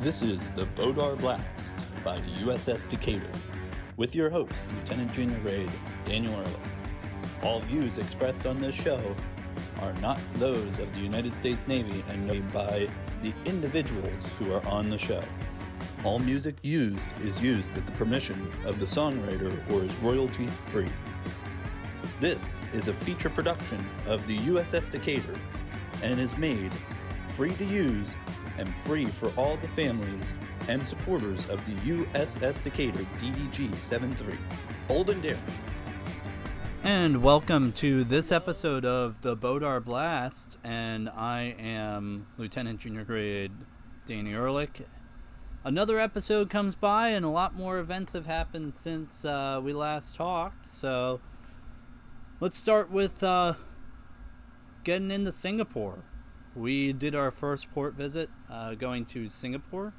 This is the BODAR Blast by the USS Decatur, with your host, Lt.j.g Daniel Ehrlich. All views expressed on this show are not those of the United States Navy and made by the individuals who are on the show. All music used is used with the permission of the songwriter or is royalty-free. This is a feature production of the USS Decatur and is made free to use and free for all the families and supporters of the USS Decatur DDG 73. Old and daring. And welcome to this episode of the BODAR Blast, and I am Lieutenant Junior Grade Danny Ehrlich. Another episode comes by, and a lot more events have happened since we last talked, so let's start with getting into Singapore. We did our first port visit going to Singapore,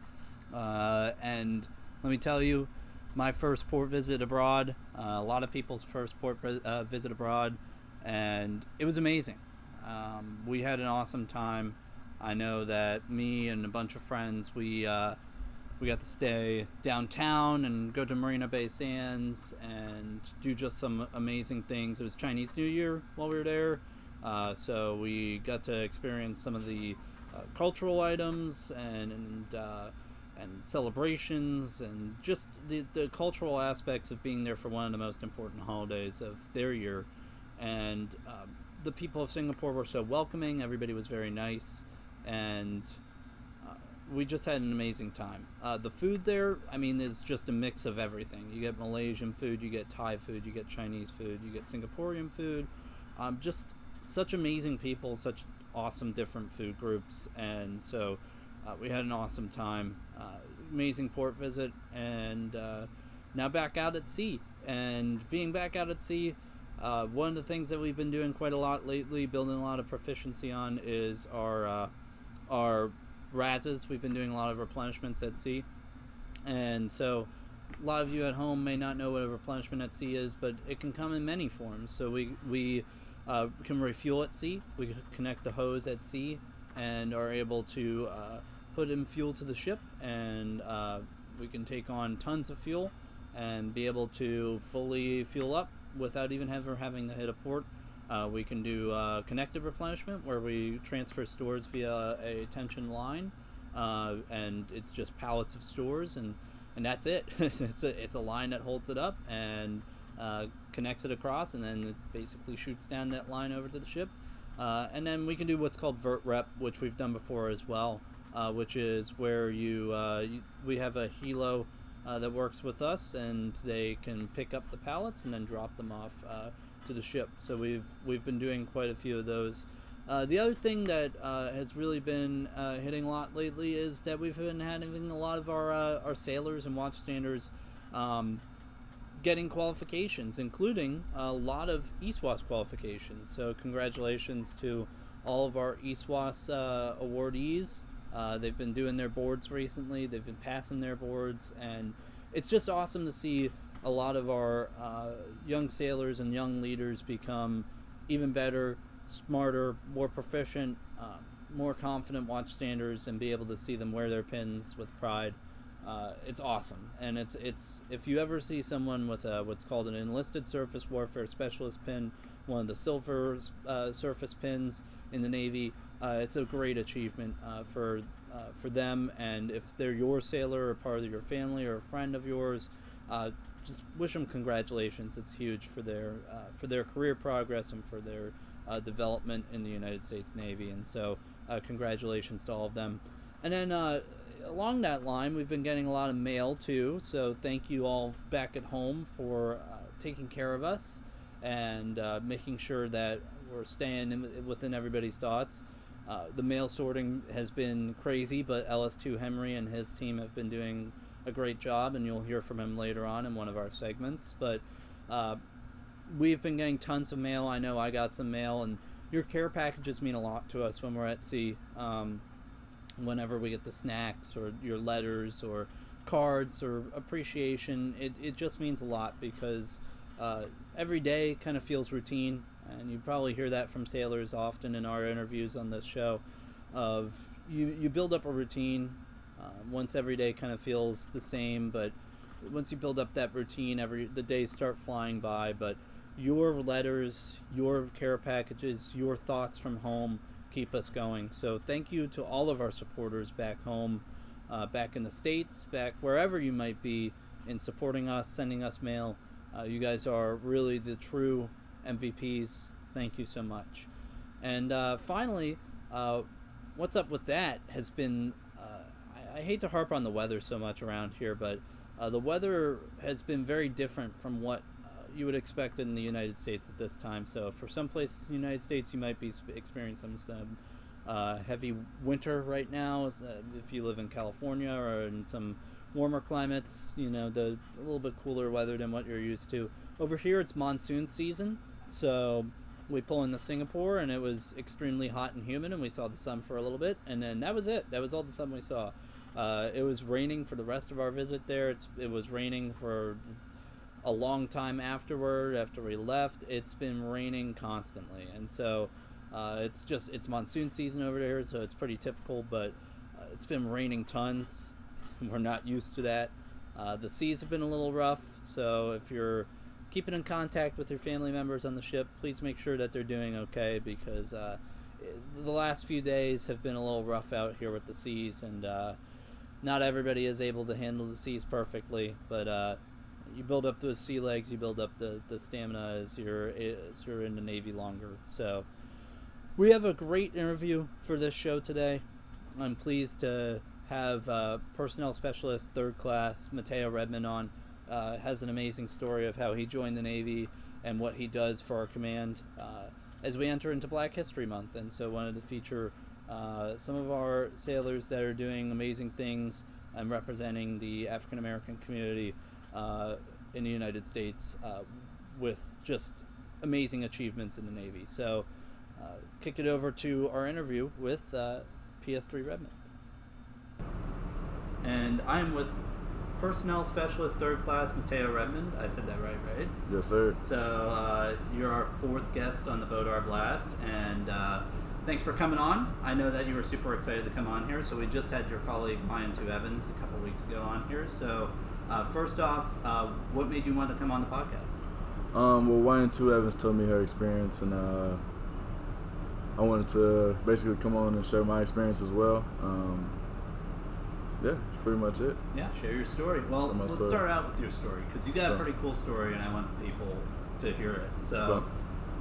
and let me tell you, my first port visit abroad, a lot of people's first port visit abroad, and it was amazing. We had an awesome time. I know that me and a bunch of friends, we got to stay downtown and go to Marina Bay Sands and do just some amazing things. It was Chinese New Year while we were there. So we got to experience some of the cultural items and celebrations and just the cultural aspects of being there for one of the most important holidays of their year. And the people of Singapore were so welcoming. Everybody was very nice, and we just had an amazing time. The food there, is just a mix of everything. You get Malaysian food, you get Thai food, you get Chinese food, you get Singaporean food. Just such amazing people, such awesome different food groups, and so we had an awesome time. Amazing port visit, and now back out at sea. And being back out at sea, one of the things that we've been doing quite a lot lately, building a lot of proficiency on, is our RASs. We've been doing a lot of replenishments at sea, and so a lot of you at home may not know what a replenishment at sea is, but it can come in many forms. So we can refuel at sea. We connect the hose at sea and are able to put in fuel to the ship, and we can take on tons of fuel and be able to fully fuel up without even ever having to hit a port. We can do connected replenishment, where we transfer stores via a tension line, and it's just pallets of stores, and that's it. It's a line that holds it up and connects it across, and then it basically shoots down that line over to the ship. And then we can do what's called vert rep, which we've done before as well, which is where we have a helo that works with us, and they can pick up the pallets and then drop them off to the ship. So we've been doing quite a few of those. The other thing that has really been hitting a lot lately is that we've been having a lot of our sailors and watchstanders getting qualifications, including a lot of ESWAS qualifications. So congratulations to all of our ESWAS awardees. They've been doing their boards recently. They've been passing their boards, and it's just awesome to see a lot of our young sailors and young leaders become even better, smarter, more proficient, more confident watchstanders, and be able to see them wear their pins with pride. It's awesome, and it's if you ever see someone with what's called an enlisted surface warfare specialist pin, one of the silver surface pins in the Navy, it's a great achievement for them. And if they're your sailor or part of your family or a friend of yours, just wish them congratulations. It's huge for their career progress and for their development in the United States Navy. And so congratulations to all of them. And then along that line, we've been getting a lot of mail too, so thank you all back at home for taking care of us and making sure that we're staying within everybody's thoughts. The mail sorting has been crazy, but LS2 Henry and his team have been doing a great job, and you'll hear from him later on in one of our segments. But we've been getting tons of mail. I know I got some mail, and your care packages mean a lot to us when we're at sea. Whenever we get the snacks or your letters or cards or appreciation, it just means a lot, because every day kind of feels routine, and you probably hear that from sailors often in our interviews on this show, of you build up a routine, Once every day kind of feels the same, but once you build up that routine, the days start flying by. But your letters, your care packages, your thoughts from home keep us going. So thank you to all of our supporters back home, back in the States, back wherever you might be, in supporting us, sending us mail. You guys are really the true MVPs. Thank you so much. And finally, what's up with that has been, I hate to harp on the weather so much around here, but the weather has been very different from what you would expect in the United States at this time. So for some places in the United States, you might be experiencing some heavy winter right now. If you live in California or in some warmer climates, a little bit cooler weather than what you're used to. Over here, it's monsoon season, so we pull into Singapore, and it was extremely hot and humid, and we saw the sun for a little bit, and then that was it. That was all the sun we saw. It was raining for the rest of our visit there. It was raining for a long time afterward. After we left, it's been raining constantly, and so it's monsoon season over there, so it's pretty typical, but it's been raining tons. We're not used to that. The seas have been a little rough, so if you're keeping in contact with your family members on the ship, please make sure that they're doing okay, because the last few days have been a little rough out here with the seas, and not everybody is able to handle the seas perfectly, but you build up those sea legs, you build up the stamina as you're in the Navy longer. So we have a great interview for this show today. I'm pleased to have Personnel Specialist 3rd Class Mateo Redmond on. Has an amazing story of how he joined the Navy and what he does for our command as we enter into Black History Month. And so wanted to feature some of our sailors that are doing amazing things and representing the African American community in the United States with just amazing achievements in the Navy. So kick it over to our interview with PS3 Redmond. And I'm with Personnel Specialist 3rd Class Mateo Redmond. I said that right? Yes, sir. So you're our 4th guest on the BODAR Blast, and thanks for coming on. I know that you were super excited to come on here, so we just had your colleague Lt.j.g Evans a couple weeks ago on here. So first off, what made you want to come on the podcast? Well, Lt.j.g Evans told me her experience, and I wanted to basically come on and share my experience as well. Yeah, that's pretty much it. Yeah, share your story. Well, let's start out with your story, because you got a pretty cool story, and I want people to hear it. So,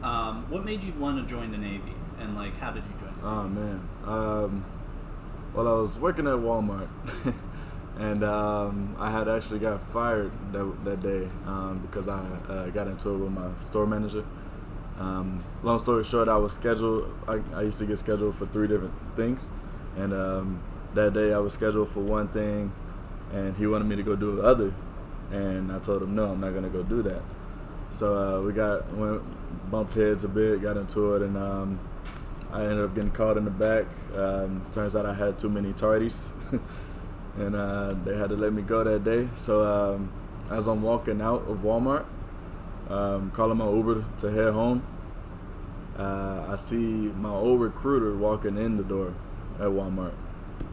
what made you want to join the Navy, and how did you join the Navy? Oh man, well, I was working at Walmart, and I had actually got fired that day because I got into it with my store manager. Long story short, I was scheduled. I used to get scheduled for 3 different things, and that day I was scheduled for one thing, and he wanted me to go do the other, and I told him no, I'm not gonna go do that. So we bumped heads a bit, got into it, and I ended up getting caught in the back. Turns out I had too many tardies, and they had to let me go that day. So as I'm walking out of Walmart, calling my Uber to head home, I see my old recruiter walking in the door at Walmart.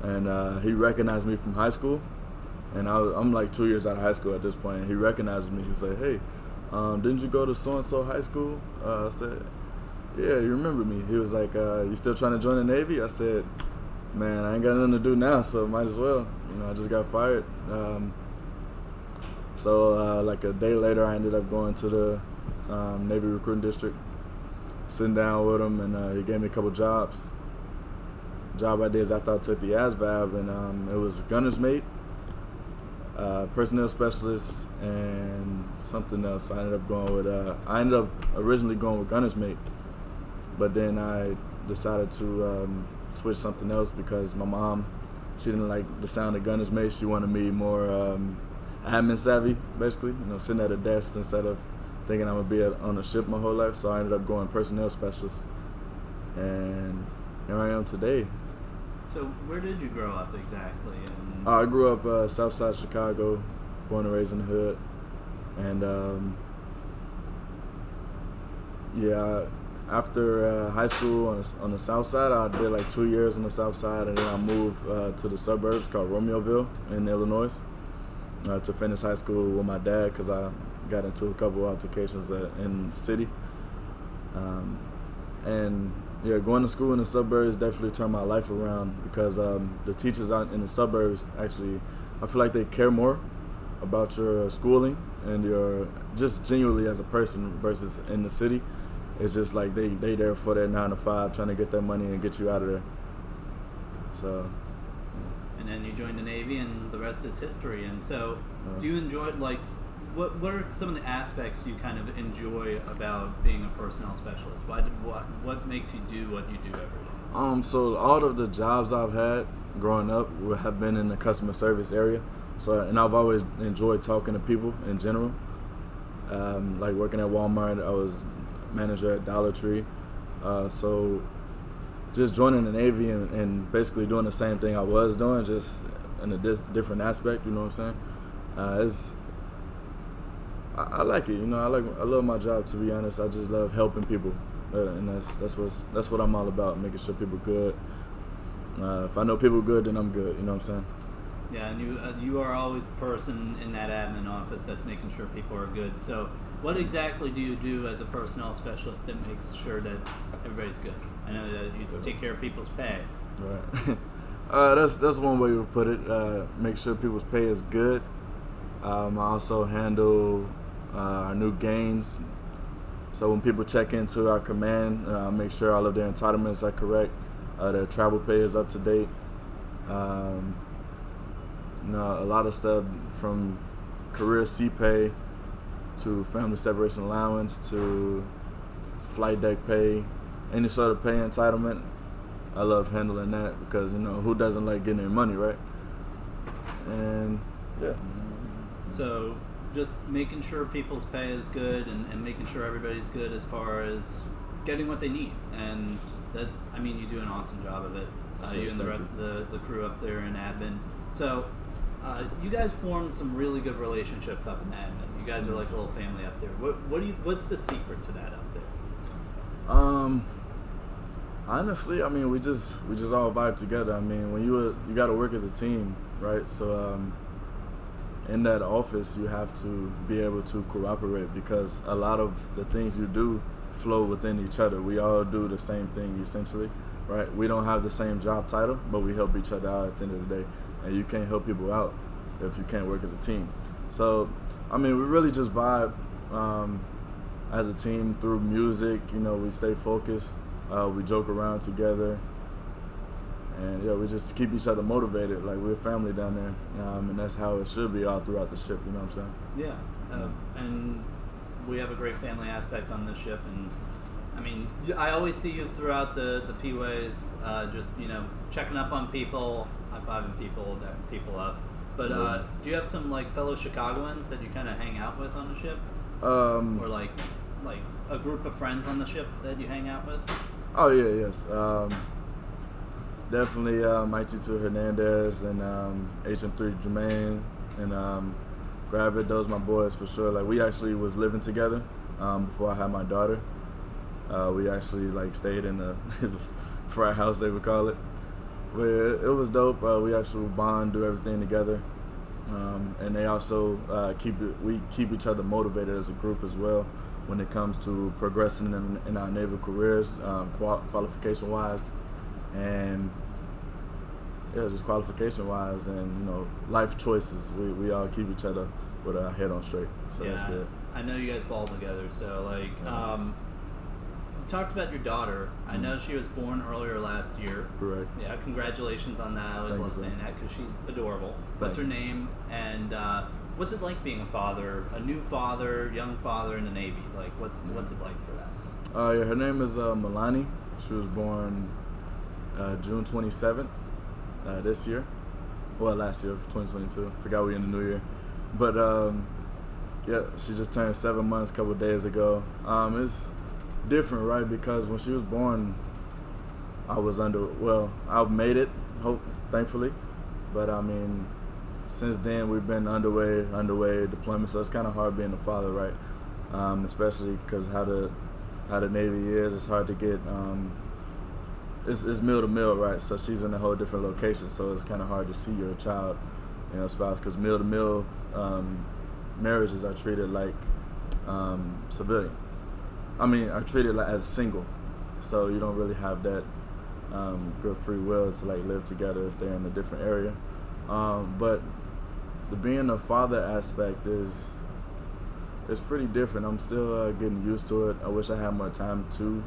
And he recognized me from high school, and I'm like 2 years out of high school at this point. And he recognizes me. He said, "Hey, didn't you go to so-and-so high school?" I said, "Yeah, you remember me." He was like, "You still trying to join the Navy?" I said, "Man, I ain't got nothing to do now, so might as well. I just got fired." So like a day later, I ended up going to the Navy recruiting district, sitting down with him, and he gave me a couple jobs. Job I did is after I took the ASVAB, and it was gunner's mate, personnel specialist, and something else. I ended up originally going with gunner's mate, but then I decided to switch something else because my mom, she didn't like the sound of gunner's mate. She wanted me more admin savvy, basically, sitting at a desk instead of thinking I'm gonna be on a ship my whole life. So I ended up going personnel specialist, and here I am today. So where did you grow up exactly? I grew up south side Chicago, born and raised in the hood. And after high school on the south side, I did like 2 years on the south side, and then I moved to the suburbs called Romeoville in Illinois to finish high school with my dad because I got into a couple altercations in the city. And yeah, going to school in the suburbs definitely turned my life around because the teachers out in the suburbs actually, I feel like they care more about your schooling and your just genuinely as a person versus in the city. It's just like they there for their 9 to 5 trying to get that money and get you out of there. So. And then you joined the Navy, and the rest is history. And so, do you enjoy, like, what are some of the aspects you kind of enjoy about being a personnel specialist? What makes you do what you do every day? So all of the jobs I've had growing up have been in the customer service area. So, and I've always enjoyed talking to people in general. Like working at Walmart, I was manager at Dollar Tree. So just joining the Navy and basically doing the same thing I was doing, just in a different aspect, you know what I'm saying? I like it, you know. I love my job, to be honest. I just love helping people, and that's what I'm all about, making sure people good. If I know people good, then I'm good, you know what I'm saying? Yeah, and you are always the person in that admin office that's making sure people are good. So what exactly do you do as a personnel specialist that makes sure that everybody's good? I know that you take care of people's pay. Right. That's one way to put it. Make sure people's pay is good. I also handle our new gains. So when people check into our command, make sure all of their entitlements are correct. Their travel pay is up to date. A lot of stuff from career C pay to family separation allowance to flight deck pay, any sort of pay entitlement. I love handling that because, you know, who doesn't like getting their money, right? And yeah. So just making sure people's pay is good and making sure everybody's good as far as getting what they need. And that, I mean, you do an awesome job of it. You and the rest of the crew up there in admin. So you guys formed some really good relationships up in admin. You guys are like a little family up there. What's the secret to that up there? Honestly, I mean, we just all vibe together. I mean, when you got to work as a team, right? So in that office, you have to be able to cooperate because a lot of the things you do flow within each other. We all do the same thing essentially, right? We don't have the same job title, but we help each other out at the end of the day. And you can't help people out if you can't work as a team. So, I mean, we really just vibe as a team through music. You know, we stay focused. We joke around together. And, yeah, we just keep each other motivated. Like, we're family down there. And that's how it should be all throughout the ship, you know what I'm saying? Yeah. And we have a great family aspect on this ship. And, I mean, I always see you throughout the P-Ways, just, you know, checking up on people, high-fiving people, dapping people up. But do you have some, like, fellow Chicagoans that you kind of hang out with on the ship? Or, like a group of friends on the ship that you hang out with? Oh, yeah, yes. Definitely Maitito Hernandez and HM3 Jermaine and Gravit. Those my boys for sure. Like, we actually was living together before I had my daughter. We actually, like, stayed in the frat house, they would call it. But it was dope. We actually bond, do everything together, and they also we keep each other motivated as a group as well when it comes to progressing in our naval careers, qualification wise, and just qualification wise, and you know, life choices. We all keep each other with our head on straight, so that's good. I know you guys ball together, so like. Talked about your daughter. I know she was born earlier last year. Correct. Yeah, congratulations on that. I always love saying that because she's adorable. What's her name? And what's it like being a father, a new father, young father in the Navy? Like, what's it like for that? Yeah, her name is Milani. She was born June 27th this year. Well, last year, 2022. Forgot we in the new year. But yeah, she just turned 7 months a couple of days ago. It's different, right? Because when she was born, I've made it, thankfully. But I mean, since then we've been underway deployment, so it's kind of hard being a father, right? Especially because how the how the Navy is. It's hard to get. It's meal to meal, right? So she's in a whole different location, so it's kind of hard to see your child, spouse, because meal to meal marriages are treated like civilian. Are treated like as single, so you don't really have that good free will to like live together if they're in a different area. But the being a father aspect is pretty different. I'm still getting used to it. I wish I had more time to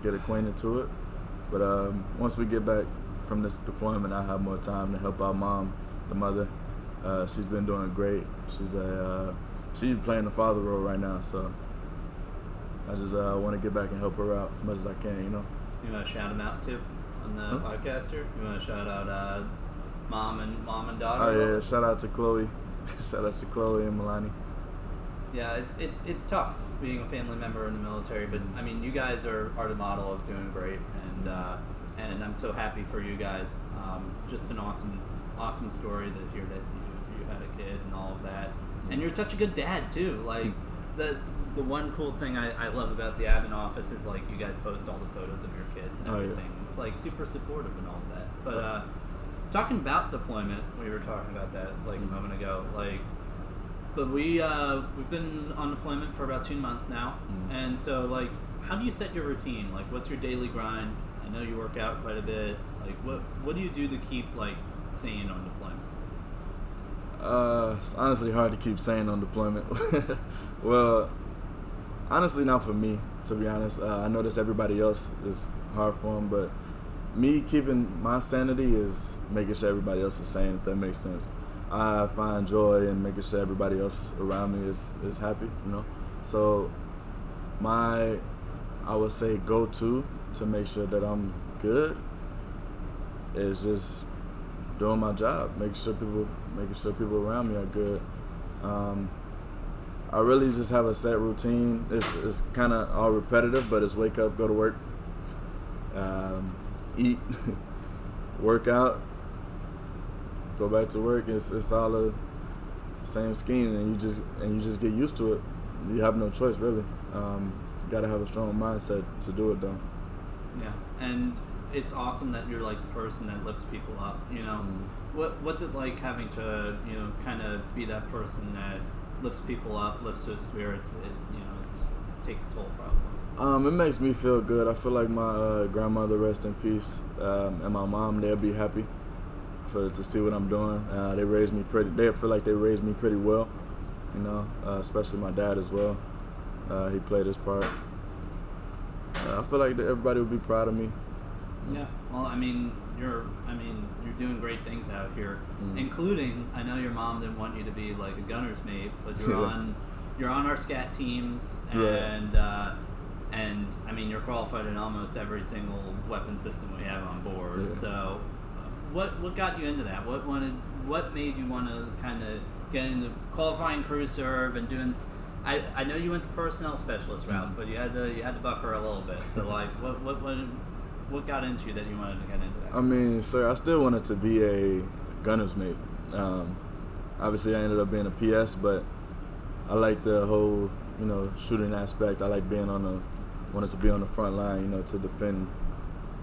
get acquainted to it. But once we get back from this deployment, I have more time to help out mom, the mother. She's been doing great. She's playing the father role right now, so I just want to get back and help her out as much as I can. You want to shout them out too on the podcast here? You want to shout out mom and daughter? Oh yeah, shout out to Chloe. Shout out to Chloe and Milani. Yeah, it's tough being a family member in the military, but I mean, you guys are the model of doing great, and I'm so happy for you guys. Just an awesome story to hear that you had a kid and all of that, and you're such a good dad too. Like the one cool thing I love about the admin office is like you guys post all the photos of your kids and everything. Yeah. It's like super supportive and all of that. But talking about deployment, we were talking about that like a moment ago, like. But we've been on deployment for about 2 months now, and so like, how do you set your routine? Like, what's your daily grind? I know you work out quite a bit. Like, what do you do to keep like sane on deployment? It's honestly hard to keep sane on deployment. Well, honestly, not for me, to be honest. I notice everybody else is hard for them, but me keeping my sanity is making sure everybody else is sane, if that makes sense. I find joy in making sure everybody else around me is happy, So I would say go-to to make sure that I'm good is just doing my job, making sure people around me are good. I really just have a set routine. It's kind of all repetitive, but it's wake up, go to work, eat, work out, go back to work. It's all the same scheme, and you just get used to it. You have no choice, really. You gotta have a strong mindset to do it, though. Yeah, and it's awesome that you're like the person that lifts people up. What's it like having to kind of be that person that lifts people up, lifts their spirits? It takes a toll, probably. It makes me feel good. I feel like my grandmother, rest in peace, and my mom, they'll be happy to see what I'm doing. They feel like they raised me pretty well, especially my dad as well. He played his part. I feel like everybody would be proud of me. Yeah. Well, you're doing great things out here, including, I know your mom didn't want you to be like a gunner's mate, but you're on our SCAT teams, and you're qualified in almost every single weapon system we have on board. Yeah. So what got you into that? What made you want to kind of get into qualifying crew serve and doing? I know you went the personnel specialist route, but you had to buffer a little bit. So like, what got into you that you wanted to get into that? Sir, I still wanted to be a gunner's mate. Obviously, I ended up being a PS, but I like the whole shooting aspect. I like wanted to be on the front line, to defend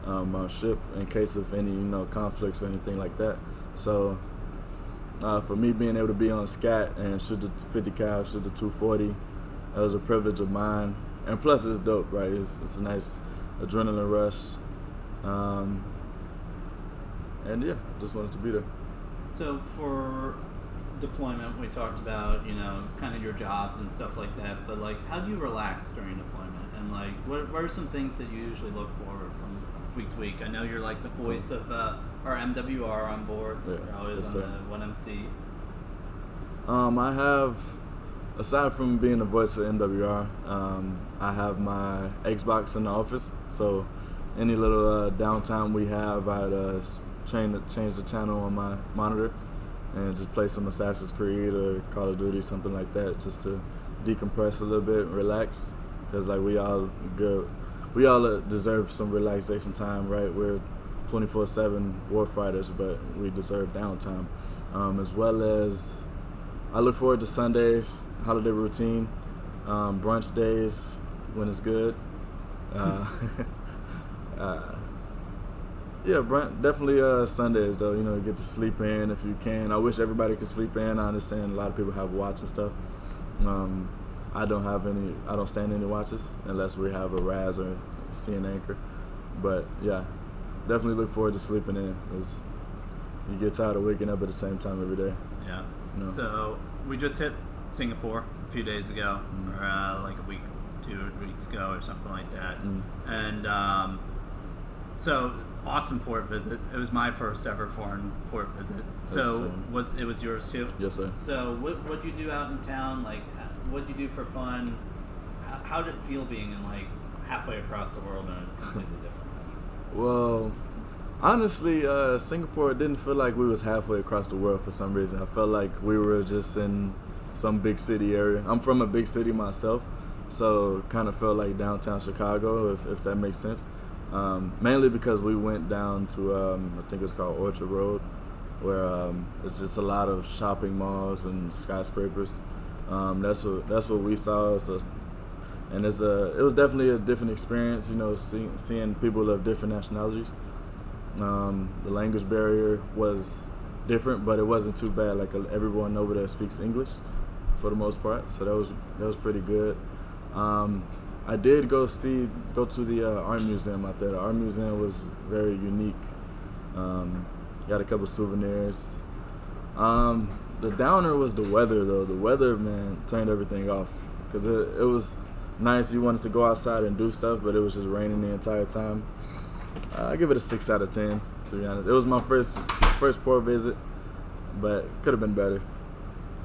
our ship in case of any conflicts or anything like that. So for me, being able to be on SCAT and shoot the 50 cal, shoot the 240, that was a privilege of mine. And plus, it's dope, right? It's a nice adrenaline rush. And yeah, just wanted to be there. So for deployment, we talked about kind of your jobs and stuff like that. But like, how do you relax during deployment? And like, what are some things that you usually look for from week to week? I know you're like the voice of our MWR on board. Yeah, you're always yes, on sir. the 1MC. I have, aside from being the voice of MWR, I have my Xbox in the office. So any little downtime we have, I'd change the channel on my monitor and just play some Assassin's Creed or Call of Duty, something like that, just to decompress a little bit, relax. Because like we all deserve some relaxation time, right? We're 24/7 warfighters, but we deserve downtime. As well as, I look forward to Sundays, holiday routine, brunch days when it's good, Yeah, definitely Sundays though. You know, get to sleep in if you can. I wish everybody could sleep in. I understand a lot of people have watch and stuff. I don't have any. I don't stand any watches unless we have a RAS or CN anchor. But yeah, definitely look forward to sleeping in, because you get tired of waking up at the same time every day. Yeah. You know? So we just hit Singapore a few days ago, or like a week, 2 weeks ago, or something like that. And so awesome port visit. It was my first ever foreign port visit. So it was yours too? Yes, sir. So what'd you do out in town? Like, what'd you do for fun? How did it feel being in like halfway across the world in a completely different country? Well, honestly, Singapore didn't feel like we was halfway across the world for some reason. I felt like we were just in some big city area. I'm from a big city myself, so kind of felt like downtown Chicago, if that makes sense. Mainly because we went down to, I think it's called Orchard Road, where it's just a lot of shopping malls and skyscrapers. That's what we saw. So, and it was definitely a different experience, you know, seeing people of different nationalities. The language barrier was different, but it wasn't too bad. Like everyone over there speaks English for the most part, so that was pretty good. I did go to the art museum out there. The art museum was very unique. Got a couple souvenirs. The downer was the weather, though. The weather, man, turned everything off, because it was nice. You wanted to go outside and do stuff, but it was just raining the entire time. I give it a 6 out of 10, to be honest. It was my first port visit, but could have been better.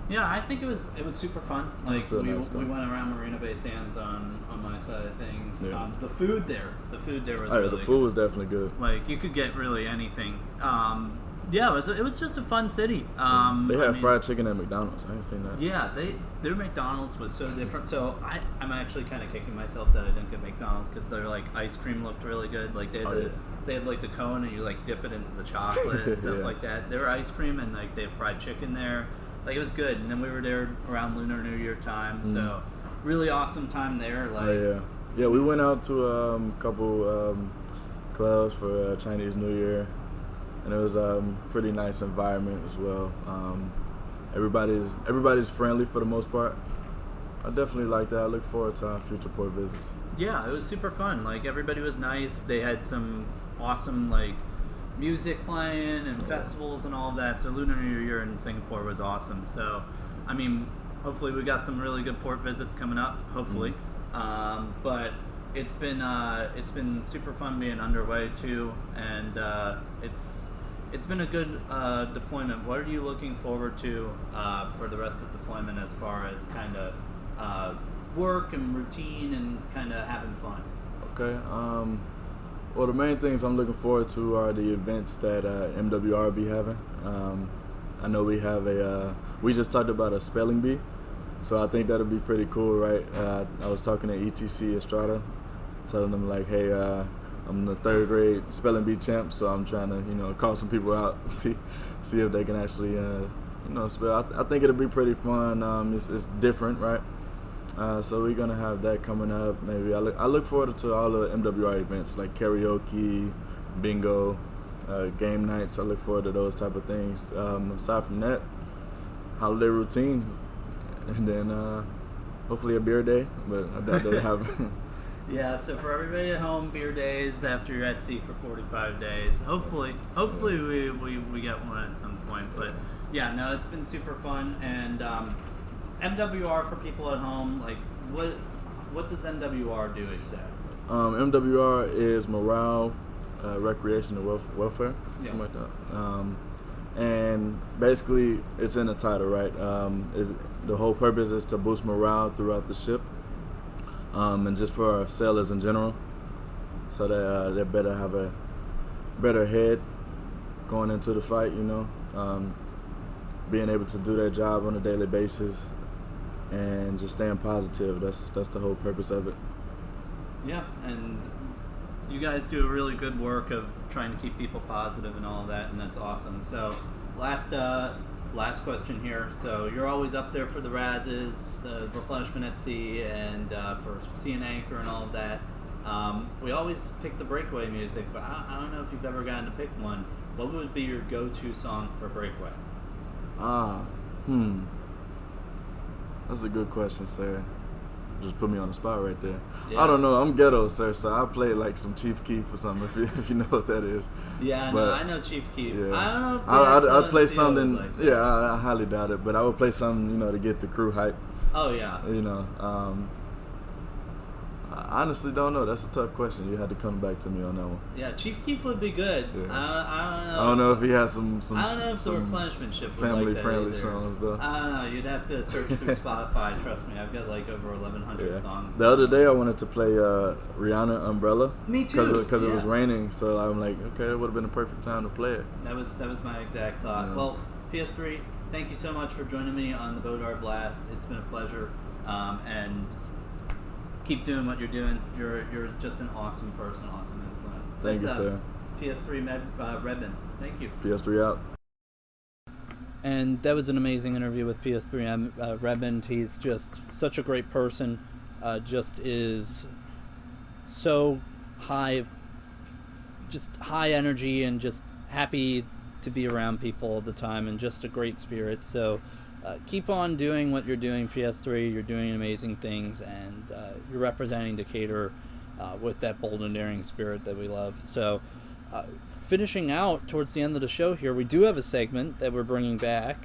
Yeah, I think it was super fun. Like we nice, went around Marina Bay Sands on my side of things. Yeah. The food there was really The food was definitely good. Like you could get really anything. Yeah, it was just a fun city. They had fried chicken at McDonald's. I ain't seen that. Yeah, their McDonald's was so different. So I'm actually kind of kicking myself that I didn't get McDonald's, because their like ice cream looked really good. Like they had like the cone and you like dip it into the chocolate and stuff like that. Their ice cream, and like they had fried chicken there. Like it was good. And then we were there around Lunar New Year time. So really awesome time there. Like yeah, we went out to a couple clubs for Chinese New Year. And it was pretty nice environment as well. Everybody's friendly for the most part. I definitely like that. I look forward to our future port visits. Yeah, it was super fun. Like everybody was nice. They had some awesome like music playing and festivals and all of that. So Lunar New Year in Singapore was awesome. So, I mean, hopefully we got some really good port visits coming up. Hopefully, but it's been super fun being underway too, and it's been a good deployment. What are you looking forward to for the rest of deployment, as far as kind of work and routine and kind of having fun? Okay. Well, the main things I'm looking forward to are the events that MWR be having. I know we just talked about a spelling bee, so I think that'll be pretty cool, right? I was talking to ETC Estrada, telling them like, hey, I'm the 3rd grade spelling bee champ, so I'm trying to, call some people out, see if they can actually, spell. I think it'll be pretty fun. It's different, right? So we're gonna have that coming up. Maybe I look forward to all the MWR events like karaoke, bingo, game nights. I look forward to those type of things. Aside from that, holiday routine, and then hopefully a beer day. But I doubt they'll have. Yeah, so for everybody at home, beer days after you're at sea for 45 days. Hopefully we get one at some point. But yeah, no, it's been super fun. And MWR, for people at home, like what does MWR do exactly? MWR is morale, recreation, and welfare, something like that. And basically, it's in the title, right? The whole purpose is to boost morale throughout the ship. And just for our sailors in general, so that they better have a better head going into the fight, being able to do their job on a daily basis and just staying positive. That's the whole purpose of it. Yeah, and you guys do a really good work of trying to keep people positive and all of that, and that's awesome. So last question here. So you're always up there for the RASs, the replenishment at sea, and for CN anchor and all of that. We always pick the breakaway music, but I don't know if you've ever gotten to pick one. What would be your go-to song for breakaway? That's a good question, sir. Just put me on the spot right there. Yeah. I don't know. I'm ghetto, sir, so I play like some Chief Keef or something, if you know what that is. Yeah, But, no, I know Chief Keef. Yeah. I don't know if I'd play something. like that. Yeah, I highly doubt it, but I would play something, to get the crew hype. Oh, yeah. I honestly don't know. That's a tough question. You had to come back to me on that one. Yeah, Chief Keef would be good. Yeah. I don't know. I don't know if he has some I don't know if the some replenishment ship would family like that friendly either. songs though. I don't know. You'd have to search through Spotify. Trust me, I've got like over 1,100 songs. The other day I wanted to play Rihanna Umbrella. Me too. Because it was Yeah. raining, so I'm like, okay, it would have been a perfect time to play it. That was my exact thought. Yeah. Well, PS3, thank you so much for joining me on the BODAR Blast. It's been a pleasure, and keep doing what you're doing. You're just an awesome person, awesome influence. Thank you, sir. PS3 Redmond. Thank you. PS3 out. And that was an amazing interview with PS3 Redmond. He's just such a great person. Just is so high energy and just happy to be around people all the time and just a great spirit. So keep on doing what you're doing, PS3. You're doing amazing things, and you're representing Decatur with that bold and daring spirit that we love. So finishing out towards the end of the show here, we do have a segment that we're bringing back.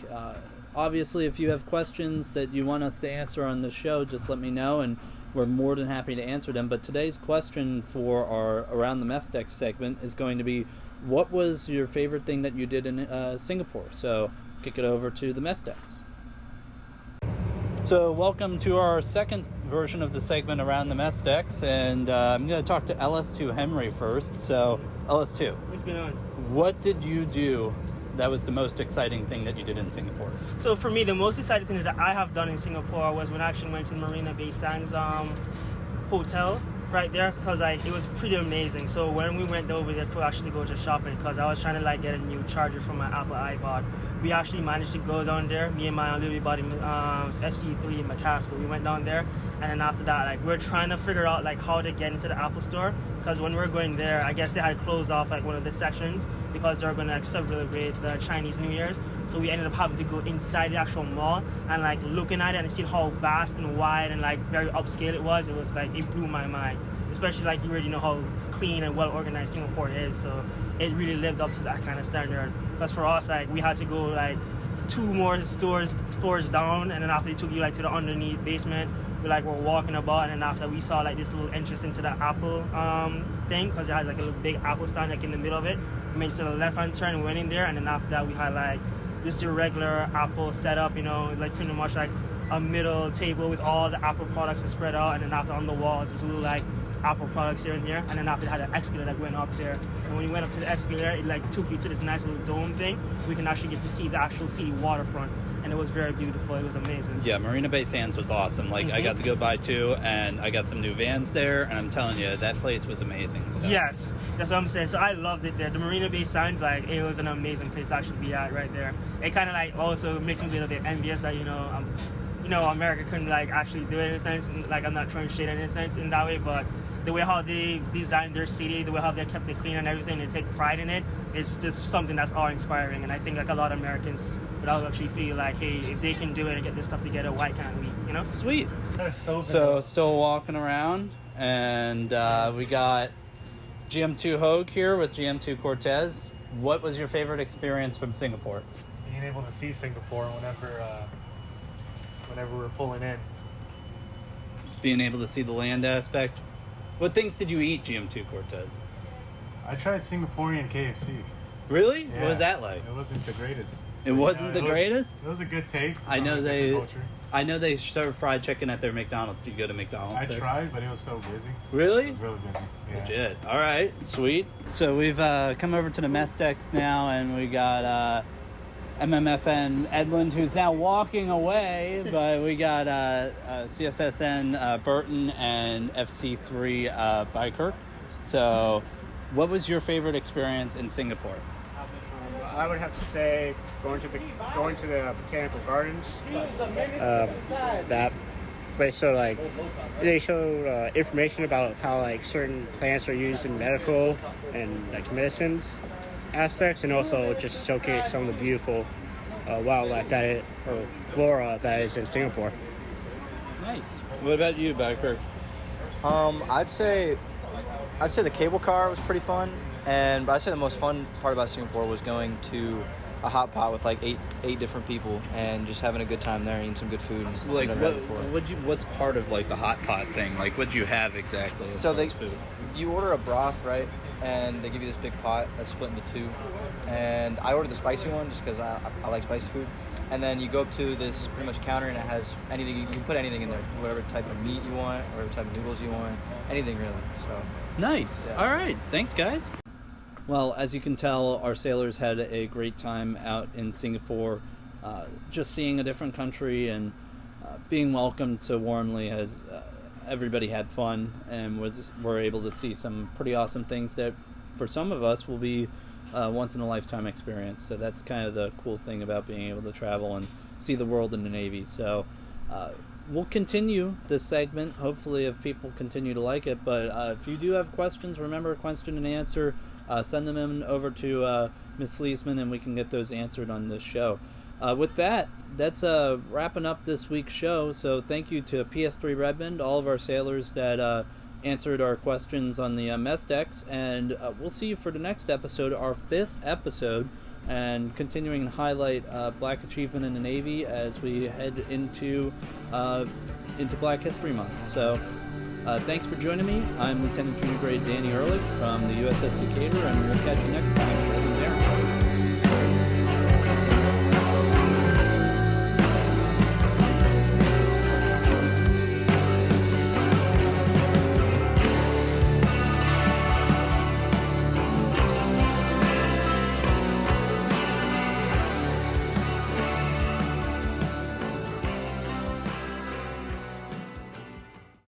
Obviously, if you have questions that you want us to answer on the show, just let me know, and we're more than happy to answer them. But today's question for our Around the Mess Deck segment is going to be, what was your favorite thing that you did in Singapore? So kick it over to the Mess Decks. So welcome to our second version of the segment Around the Mess Decks, and I'm going to talk to LS2 Henry first. So LS2, What's going on? what did you do that was the most exciting thing that you did in Singapore? So for me, the most exciting thing that I have done in Singapore was when I actually went to Marina Bay Sands hotel right there, because it was pretty amazing. So when we went over there to actually go to shopping, because I was trying to get a new charger for my Apple iPod, we actually managed to go down there. Me and my little buddy FC3 in McCaskill, we went down there, and then after that, we're trying to figure out how to get into the Apple store, because when we were going there, I guess they had closed off one of the sections because they were going to celebrate the Chinese New Year's. So we ended up having to go inside the actual mall and looking at it and seeing how vast and wide and very upscale it was. It was it blew my mind, especially you already know how clean and well organized Singapore is. So it really lived up to that kind of standard. Because for us, we had to go 2 more floors down, and then after they took you to the underneath basement, we were walking about, and then after we saw this little entrance into the Apple thing, because it has a little big Apple stand in the middle of it. We made to the left hand turn and went in there, and then after that we had just your regular Apple setup, pretty much a middle table with all the Apple products spread out, and then after on the walls this little Apple products here and here, and then after it had an escalator that went up there, and when you went up to the escalator, it took you to this nice little dome thing. We can actually get to see the actual city waterfront, and it was very beautiful. It was amazing. Yeah, Marina Bay Sands was awesome. I got to go by too, and I got some new vans there, and I'm telling you, that place was amazing. So. Yes, that's what I'm saying. So I loved it there. The Marina Bay Sands, it was an amazing place to actually be at right there. It kind of also makes me a little bit envious that America couldn't actually do it in a sense. I'm not throwing shade in a sense in that way, but the way how they designed their city, the way how they kept it clean and everything, they take pride in it, it's just something that's awe-inspiring. And I think a lot of Americans would actually feel hey, if they can do it and get this stuff together, why can't we? Sweet. That's so Still walking around, and we got GM2 Hogue here with GM2 Cortez. What was your favorite experience from Singapore? Being able to see Singapore whenever we're pulling in. Just being able to see the land aspect. What things did you eat, GM2 Cortez? I tried Singaporean KFC. Really? Yeah. What was that like? It wasn't the greatest. It wasn't the greatest? It was a good take. I know on the they culture. I know they serve fried chicken at their McDonald's. Did you go to McDonald's? I there? tried, but it was so busy. Really? It was really busy. Yeah. Legit. All right, sweet. So we've come over to the mess decks now, and we got MMFN Edlund, who's now walking away, but we got CSSN Burton and FC3 Bykirk. So what was your favorite experience in Singapore? I would have to say going to the botanical gardens. That But so like they show information about how like certain plants are used in medical and like medicines aspects, and also just showcase some of the beautiful wildlife or flora that is in Singapore. Nice. What about you, Becker? I'd say the cable car was pretty fun, but I'd say the most fun part about Singapore was going to a hot pot with like eight different people and just having a good time there, eating some good food. Like what's part of like the hot pot thing? Like what'd you have exactly? So you order a broth, right? And they give you this big pot that's split into two. And I ordered the spicy one just because I like spicy food. And then you go up to this pretty much counter, and it has anything. You can put anything in there, whatever type of meat you want, whatever type of noodles you want, anything really. So nice. Yeah. All right. Thanks, guys. Well, as you can tell, our sailors had a great time out in Singapore. Just seeing a different country and being welcomed so warmly has everybody had fun and were able to see some pretty awesome things that for some of us will be once in a lifetime experience. So that's kind of the cool thing about being able to travel and see the world in the Navy. So we'll continue this segment, hopefully, if people continue to like it. But if you do have questions, remember, question and answer, send them in over to Ms. Sleesman, and we can get those answered on this show. With that, that's wrapping up this week's show. So thank you to PS3 Redmond, all of our sailors that answered our questions on the mess decks, and we'll see you for the next episode, our 5th episode, and continuing to highlight Black Achievement in the Navy as we head into Black History Month. So thanks for joining me. I'm Lt.j.g Danny Ehrlich from the USS Decatur, and we'll catch you next time.